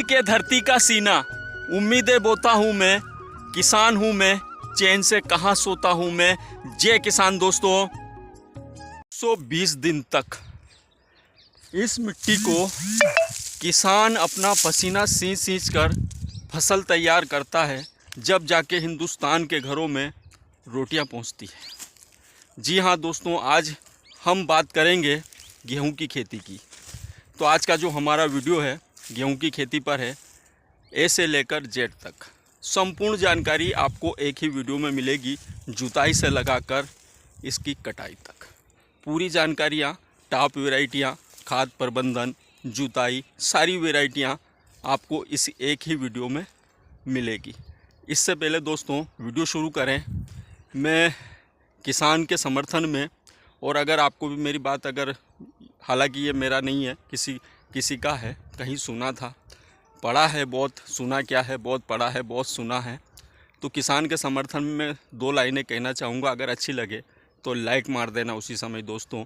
चीर के धरती का सीना, उम्मीदें बोता हूँ मैं, किसान हूँ मैं, चैन से कहाँ सोता हूँ मैं। जय किसान दोस्तों। 120 दिन तक इस मिट्टी को किसान अपना पसीना सींच कर फसल तैयार करता है, जब जाके हिंदुस्तान के घरों में रोटियां पहुंचती है। जी हाँ दोस्तों, आज हम बात करेंगे गेहूं की खेती की। तो आज का जो हमारा वीडियो है गेहूं की खेती पर है, ए से लेकर जेड तक संपूर्ण जानकारी आपको एक ही वीडियो में मिलेगी। जुताई से लगाकर इसकी कटाई तक पूरी जानकारियाँ, टॉप वैरायटियाँ, खाद प्रबंधन, जुताई, सारी वैरायटियाँ आपको इस एक ही वीडियो में मिलेगी। इससे पहले दोस्तों वीडियो शुरू करें, मैं किसान के समर्थन में, और अगर आपको भी मेरी बात, अगर हालांकि ये मेरा नहीं है, किसी का है, कहीं सुना था, पढ़ा है बहुत, सुना क्या है, बहुत पढ़ा है, बहुत सुना है। तो किसान के समर्थन में 2 लाइनें कहना चाहूँगा। अगर अच्छी लगे तो लाइक मार देना उसी समय दोस्तों।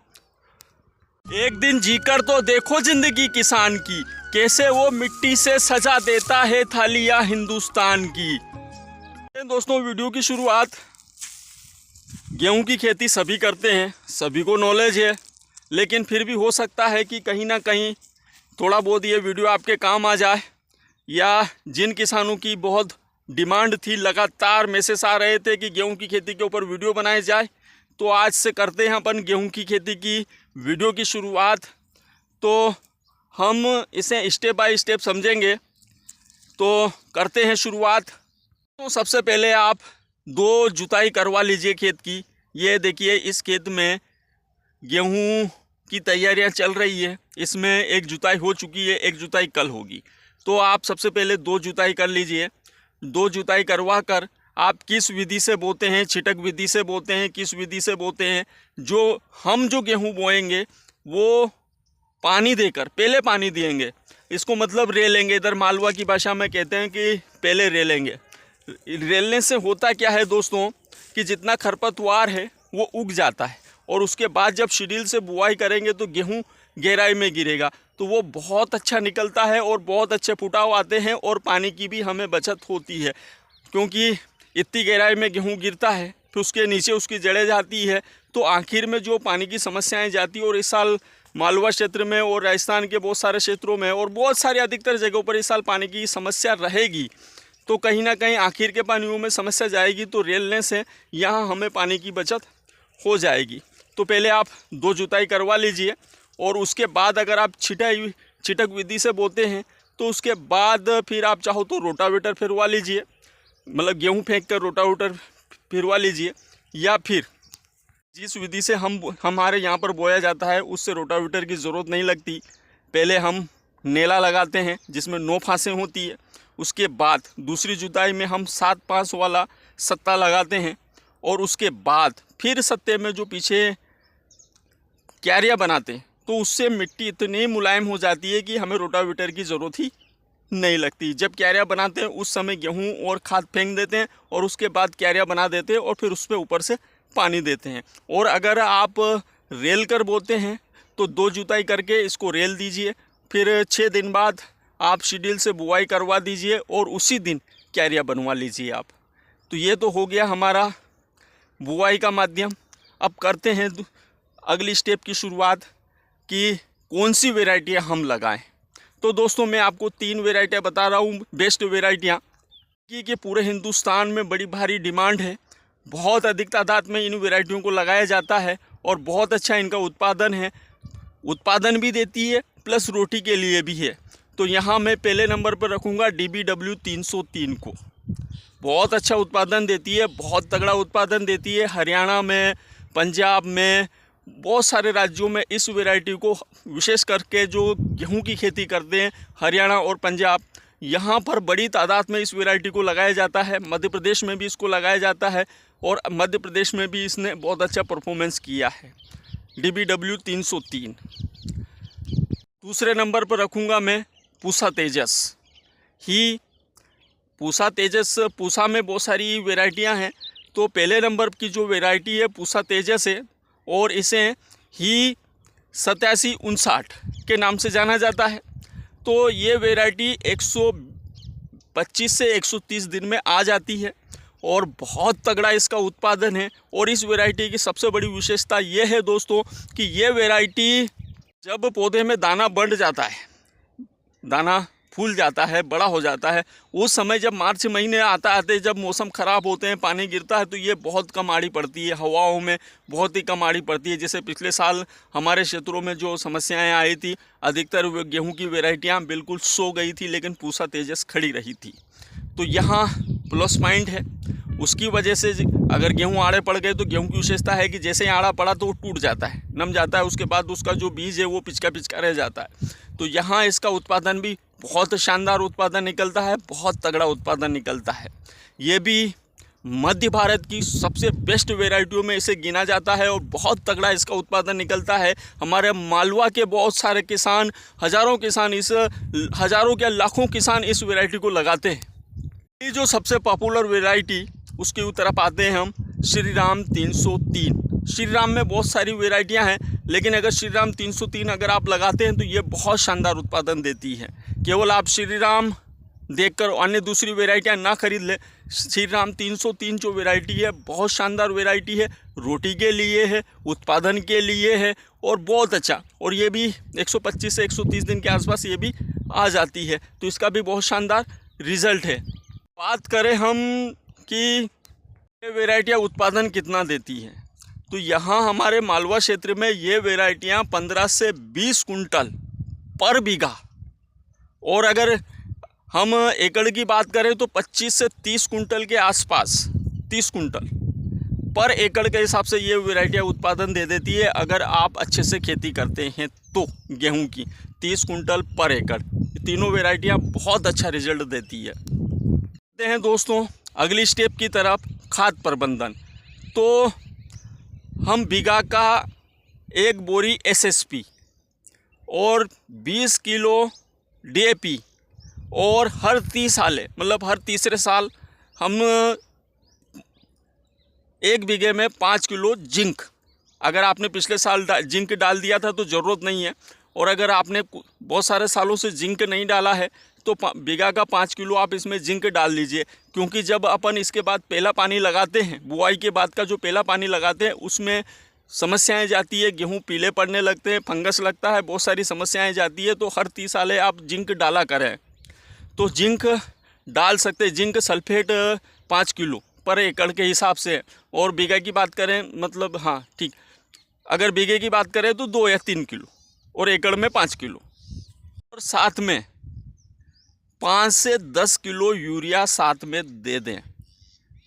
एक दिन जीकर तो देखो जिंदगी किसान की, कैसे वो मिट्टी से सजा देता है थालियां हिंदुस्तान की। दोस्तों वीडियो की शुरुआत, गेहूं की खेती सभी करते हैं, सभी को नॉलेज है, लेकिन फिर भी हो सकता है कि कहीं ना कहीं थोड़ा बहुत ये वीडियो आपके काम आ जाए, या जिन किसानों की बहुत डिमांड थी, लगातार मैसेज आ रहे थे कि गेहूं की खेती के ऊपर वीडियो बनाए जाए, तो आज से करते हैं अपन गेहूं की खेती की वीडियो की शुरुआत। तो हम इसे स्टेप बाय स्टेप समझेंगे। तो करते हैं शुरुआत। तो सबसे पहले आप 2 जुताई करवा लीजिए खेत की। ये देखिए, इस खेत में गेहूं की तैयारियां चल रही है। इसमें एक जुताई हो चुकी है, एक जुताई कल होगी। तो आप सबसे पहले 2 जुताई कर लीजिए। 2 जुताई करवा कर आप किस विधि से बोते हैं, छिटक विधि से बोते हैं, किस विधि से बोते हैं, जो गेहूं बोएंगे वो पानी देकर पहले पानी देंगे। इसको मतलब रेलेंगे, इधर मालवा की भाषा में कहते हैं कि पहले रेलेंगे। रेलने से होता क्या है दोस्तों कि जितना खरपतवार है वो उग जाता है, और उसके बाद जब शिड्यूल से बुआई करेंगे तो गेहूं गहराई में गिरेगा, तो वो बहुत अच्छा निकलता है और बहुत अच्छे फुटाव आते हैं, और पानी की भी हमें बचत होती है, क्योंकि इतनी गहराई में गेहूं गिरता है, फिर उसके नीचे उसकी जड़ें जाती है, तो आखिर में जो पानी की समस्याएं जाती है। और इस साल मालवा क्षेत्र में और राजस्थान के बहुत सारे क्षेत्रों में और बहुत सारे अधिकतर जगहों पर इस साल पानी की समस्या रहेगी। तो कहीं ना कहीं आखिर के पानियों में समस्या जाएगी, तो रेलने से यहाँ हमें पानी की बचत हो जाएगी। तो पहले आप 2 जुताई करवा लीजिए, और उसके बाद अगर आप छिटक विधि से बोते हैं तो उसके बाद फिर आप चाहो तो रोटावेटर फिरवा लीजिए, मतलब गेहूं फेंक कर रोटावेटर फिरवा लीजिए, या फिर जिस विधि से हमारे यहाँ पर बोया जाता है उससे रोटावेटर की ज़रूरत नहीं लगती। पहले हम नेला लगाते हैं जिसमें 9 फांसें होती है, उसके बाद दूसरी जुताई में हम 7-5 वाला सत्ता लगाते हैं, और उसके बाद फिर सत्ते में जो पीछे क्यारियाँ बनाते हैं, तो उससे मिट्टी इतनी मुलायम हो जाती है कि हमें रोटावेटर की ज़रूरत ही नहीं लगती। जब क्यारियाँ बनाते हैं उस समय गेहूं और खाद फेंक देते हैं, और उसके बाद क्यारियाँ बना देते हैं, और फिर उस पर ऊपर से पानी देते हैं। और अगर आप रेल कर बोते हैं तो 2 जुताई करके इसको रेल दीजिए, फिर 6 दिन बाद आप शिड्यूल से बुआई करवा दीजिए, और उसी दिन क्यारियाँ बनवा लीजिए आप। तो ये तो हो गया हमारा बुआई का माध्यम। अब करते हैं अगली स्टेप की शुरुआत कि कौन सी वैरायटियाँ हम लगाएं। तो दोस्तों मैं आपको 3 वैरायटियाँ बता रहा हूँ, बेस्ट वैरायटियाँ कि पूरे हिंदुस्तान में बड़ी भारी डिमांड है। बहुत अधिक तादाद में इन वैरायटियों को लगाया जाता है, और बहुत अच्छा इनका उत्पादन है, उत्पादन भी देती है, प्लस रोटी के लिए भी है। तो यहाँ मैं पहले नंबर पर रखूँगा DBW 303 को। बहुत अच्छा उत्पादन देती है, बहुत तगड़ा उत्पादन देती है। हरियाणा में, पंजाब में, बहुत सारे राज्यों में इस वैरायटी को, विशेष करके जो गेहूं की खेती करते हैं हरियाणा और पंजाब, यहाँ पर बड़ी तादाद में इस वैरायटी को लगाया जाता है। मध्य प्रदेश में भी इसको लगाया जाता है, और मध्य प्रदेश में भी इसने बहुत अच्छा परफॉर्मेंस किया है। DBW 303। दूसरे नंबर पर रखूँगा मैं पूसा तेजस ही। पूसा तेजस, पूसा में बहुत सारी वैरायटियाँ हैं, तो पहले नंबर की जो वैरायटी है पूसा तेजस है, और इसे ही 8759 के नाम से जाना जाता है। तो ये वैरायटी 125 से 130 दिन में आ जाती है और बहुत तगड़ा इसका उत्पादन है। और इस वैरायटी की सबसे बड़ी विशेषता ये है दोस्तों कि ये वैरायटी जब पौधे में दाना बढ़ जाता है, दाना फूल जाता है, बड़ा हो जाता है, उस समय जब मार्च महीने आते जब मौसम ख़राब होते हैं, पानी गिरता है, तो ये बहुत कम आड़ी पड़ती है, हवाओं में बहुत ही कम आड़ी पड़ती है। जैसे पिछले साल हमारे क्षेत्रों में जो समस्याएं आई थी, अधिकतर गेहूं की वैरायटियां बिल्कुल सो गई थी, लेकिन पूसा तेजस खड़ी रही थी। तो यहाँ प्लस पॉइंट है। उसकी वजह से अगर गेहूं आड़े पड़ गए तो गेहूं की विशेषता है कि जैसे ही आड़ा पड़ा तो वो टूट जाता है, नम जाता है, उसके बाद उसका जो बीज है वो पिचका पिचका रह जाता है। तो यहाँ इसका उत्पादन भी बहुत शानदार उत्पादन निकलता है, बहुत तगड़ा उत्पादन निकलता है। ये भी मध्य भारत की सबसे बेस्ट वैरायटियों में इसे गिना जाता है और बहुत तगड़ा इसका उत्पादन निकलता है। हमारे मालवा के बहुत सारे किसान, हज़ारों किसान हज़ारों क्या लाखों किसान इस वैरायटी को लगाते हैं। ये जो सबसे पॉपुलर वैरायटी, उसके तरफ आते हैं हम, श्रीराम 303। श्रीराम में बहुत सारी वैरायटियां हैं, लेकिन अगर श्रीराम 303 अगर आप लगाते हैं तो ये बहुत शानदार उत्पादन देती है। केवल आप श्रीराम देखकर अन्य दूसरी वैरायटियां ना खरीद ले। श्रीराम 303 जो वैरायटी है बहुत शानदार वैरायटी है, रोटी के लिए है, उत्पादन के लिए है और बहुत अच्छा। और ये भी 125 से 130 दिन के आसपास ये भी आ जाती है, तो इसका भी बहुत शानदार रिज़ल्ट है। बात करें हम कि ये वैरायटियाँ उत्पादन कितना देती हैं, तो यहाँ हमारे मालवा क्षेत्र में ये वैरायटियाँ 15 से 20 कुंटल पर बीघा, और अगर हम एकड़ की बात करें तो 25 से 30 कुंटल के आसपास, 30 कुंटल पर एकड़ के हिसाब से ये वैरायटियाँ उत्पादन दे देती है। अगर आप अच्छे से खेती करते हैं तो गेहूं की 30 कुंटल पर एकड़, तीनों वैरायटियाँ बहुत अच्छा रिजल्ट देती है। देखते हैं दोस्तों अगली स्टेप की तरफ, खाद प्रबंधन। तो हम बीघा का 1 बोरी SSP और 20 किलो DAP और हर 30 साल, मतलब हर तीसरे साल हम 1 बीघे में 5 किलो जिंक, अगर आपने पिछले साल जिंक डाल दिया था तो ज़रूरत नहीं है, और अगर आपने बहुत सारे सालों से जिंक नहीं डाला है तो बीघा का 5 किलो आप इसमें जिंक डाल लीजिए। क्योंकि जब अपन इसके बाद पहला पानी लगाते हैं, बुआई के बाद का जो पहला पानी लगाते हैं, उसमें समस्याएं जाती है, गेहूं पीले पड़ने लगते हैं, फंगस लगता है, बहुत सारी समस्याएं जाती है। तो हर 30 साल आप जिंक डाला करें। तो जिंक डाल सकते हैं, जिंक सल्फेट 5 किलो पर एकड़ के हिसाब से। और बीघा की बात करें, मतलब हाँ ठीक, अगर बीघे की बात करें तो 2 या 3 किलो और एकड़ में 5 किलो, और साथ में 5 से 10 किलो यूरिया साथ में दे दें।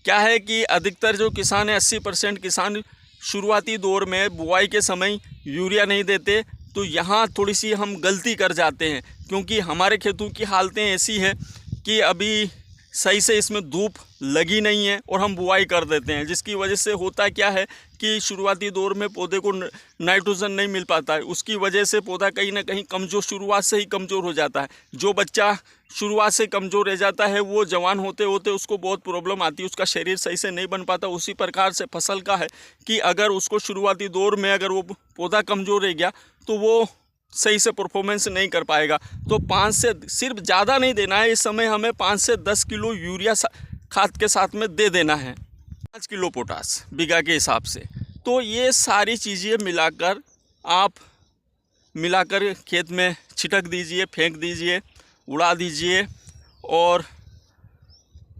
क्या है कि अधिकतर जो किसान है, 80% किसान शुरुआती दौर में बुआई के समय यूरिया नहीं देते, तो यहाँ थोड़ी सी हम गलती कर जाते हैं। क्योंकि हमारे खेतों की हालतें ऐसी हैं कि अभी सही से इसमें धूप लगी नहीं है और हम बुआई कर देते हैं, जिसकी वजह से होता क्या है कि शुरुआती दौर में पौधे को नाइट्रोजन नहीं मिल पाता है। उसकी वजह से पौधा कहीं ना कहीं कमज़ोर, शुरुआत से ही कमज़ोर हो जाता है। जो बच्चा शुरुआत से कमज़ोर रह जाता है वो जवान होते होते उसको बहुत प्रॉब्लम आती है, उसका शरीर सही से नहीं बन पाता। उसी प्रकार से फसल का है कि अगर उसको शुरुआती दौर में अगर वो पौधा कमज़ोर रह गया तो वो सही से परफॉर्मेंस नहीं कर पाएगा। तो 5 से, सिर्फ ज़्यादा नहीं देना है इस समय, हमें 5 से 10 किलो यूरिया खाद के साथ में दे देना है, 5 किलो पोटास बीघा के हिसाब से। तो ये सारी चीज़ें मिलाकर आप खेत में छिटक दीजिए, फेंक दीजिए, उड़ा दीजिए। और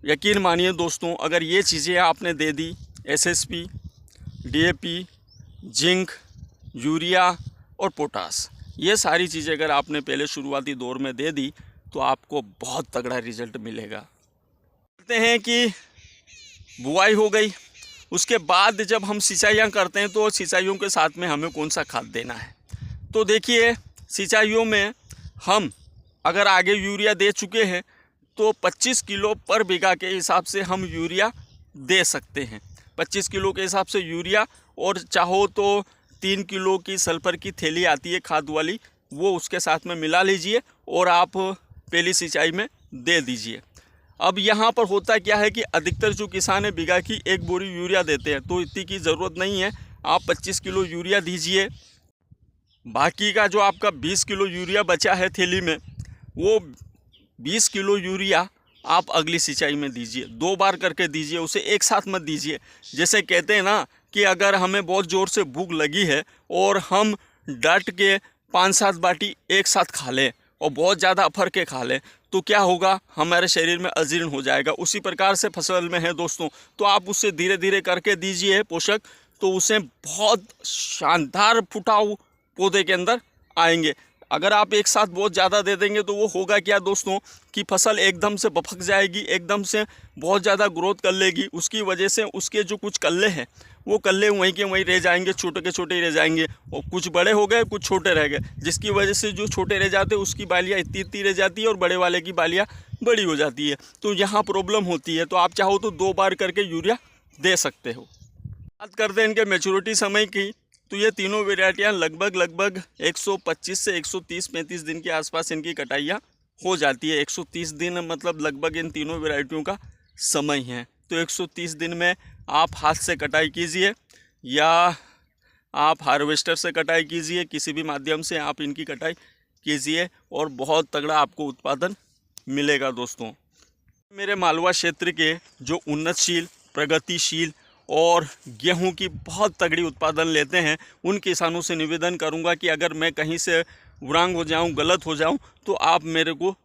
यकीन मानिए दोस्तों, अगर ये चीज़ें आपने दे दी, SSP, DAP, जिंक, यूरिया और पोटास, ये सारी चीज़ें अगर आपने पहले शुरुआती दौर में दे दी तो आपको बहुत तगड़ा रिजल्ट मिलेगा। कहते हैं कि बुआई हो गई, उसके बाद जब हम सिंचाइयाँ करते हैं तो सिंचाइयों के साथ में हमें कौन सा खाद देना है। तो देखिए, सिंचाइयों में हम अगर आगे यूरिया दे चुके हैं तो 25 किलो पर बीघा के हिसाब से हम यूरिया दे सकते हैं। 25 किलो के हिसाब से यूरिया, और चाहो तो 3 किलो की सल्फर की थैली आती है खाद वाली, वो उसके साथ में मिला लीजिए और आप पहली सिंचाई में दे दीजिए। अब यहाँ पर होता क्या है कि अधिकतर जो किसान है बीघा की 1 बोरी यूरिया देते हैं, तो इतनी की ज़रूरत नहीं है। आप 25 किलो यूरिया दीजिए, बाकी का जो आपका 20 किलो यूरिया बचा है थैली में, वो 20 किलो यूरिया आप अगली सिंचाई में दीजिए। 2 बार करके दीजिए, उसे एक साथ मत दीजिए। जैसे कहते हैं ना कि अगर हमें बहुत ज़ोर से भूख लगी है और हम डट के 5-7 बाटी एक साथ खा लें और बहुत ज़्यादा अफर के खा लें तो क्या होगा, हमारे शरीर में अजीर्ण हो जाएगा। उसी प्रकार से फसल में है दोस्तों, तो आप उससे धीरे धीरे करके दीजिए पोषक, तो उसे बहुत शानदार फुटाव पौधे के अंदर आएंगे। अगर आप एक साथ बहुत ज़्यादा दे देंगे तो वो होगा क्या दोस्तों कि फसल एकदम से बफक जाएगी, एकदम से बहुत ज़्यादा ग्रोथ कर लेगी। उसकी वजह से उसके जो कुछ कल्ले हैं वो कल्ले वहीं के वहीं रह जाएंगे, छोटे के छोटे रह जाएंगे, और कुछ बड़े हो गए कुछ छोटे रह गए, जिसकी वजह से जो छोटे रह जाते हैं उसकी बालियाँ इतनी इतनी रह जाती है और बड़े वाले की बालियाँ बड़ी हो जाती है। तो यहाँ प्रॉब्लम होती है। तो आप चाहो तो 2 बार करके यूरिया दे सकते हो। बात करते हैं इनके मैच्योरिटी समय की, तो ये तीनों वेराइटियाँ लगभग 125 से 130-135 दिन के आसपास इनकी कटाइयाँ हो जाती है। 130 दिन मतलब लगभग इन तीनों वेराइटियों का समय है। तो 130 दिन में आप हाथ से कटाई कीजिए या आप हार्वेस्टर से कटाई कीजिए, किसी भी माध्यम से आप इनकी कटाई कीजिए और बहुत तगड़ा आपको उत्पादन मिलेगा दोस्तों। मेरे मालवा क्षेत्र के जो उन्नतशील, प्रगतिशील और गेहूं की बहुत तगड़ी उत्पादन लेते हैं उन किसानों से निवेदन करूंगा कि अगर मैं कहीं से वरांग हो जाऊं, गलत हो जाऊं, तो आप मेरे को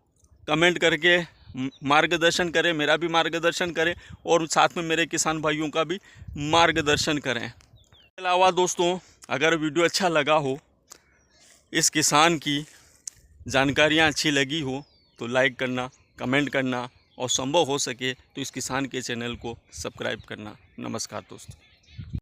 कमेंट करके मार्गदर्शन करें, मेरा भी मार्गदर्शन करें और साथ में मेरे किसान भाइयों का भी मार्गदर्शन करें। इसके अलावा दोस्तों, अगर वीडियो अच्छा लगा हो, इस किसान की जानकारियाँ अच्छी लगी हो तो लाइक करना, कमेंट करना और संभव हो सके तो इस किसान के चैनल को सब्सक्राइब करना। नमस्कार दोस्तों।